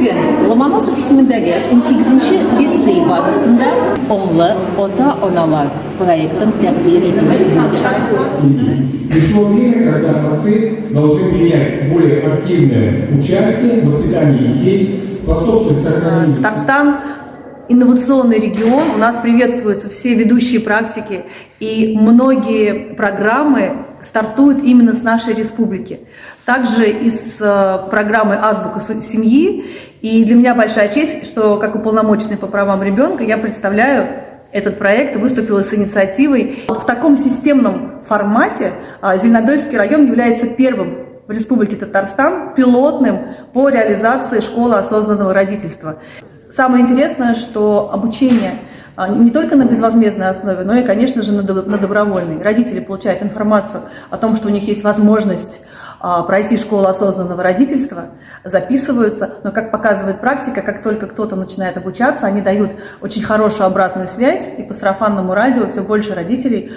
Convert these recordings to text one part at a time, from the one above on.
Bugün Lomonosov ismindəki 18-ci lisey bazasında onlu ota-onalar proyektini təqdim ediləcək. Пришло время, когда отцы должны принять более активное участие в воспитании детей, способствовать сохранению. Татарстан – инновационный регион, у нас приветствуются все ведущие практики, и многие программы стартуют именно с нашей республики. Также из программы «Азбука семьи». И для меня большая честь, что как уполномоченный по правам ребенка я представляю этот проект, выступила с инициативой. В таком системном формате Зеленодольский район является первым в Республике Татарстан пилотным по реализации школы осознанного родительства. Самое интересное, что обучение не только на безвозмездной основе, но и, конечно же, на добровольной. Родители получают информацию о том, что у них есть возможность пройти школу осознанного родительства, записываются, но, как показывает практика, как только кто-то начинает обучаться, они дают очень хорошую обратную связь, и по сарафанному радио все больше родителей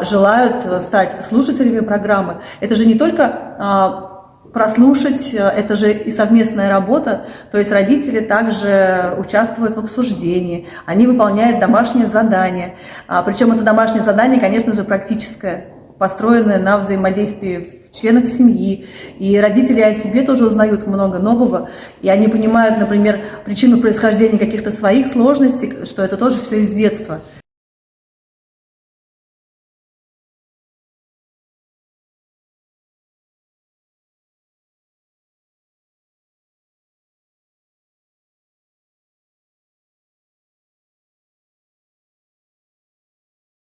желают стать слушателями программы. Это же не только прослушать, это же и совместная работа, то есть родители также участвуют в обсуждении, они выполняют домашнее задание, причем это домашнее задание, конечно же, практическое, построенное на взаимодействии членов семьи, и родители о себе тоже узнают много нового, и они понимают, например, причину происхождения каких-то своих сложностей, что это тоже все из детства.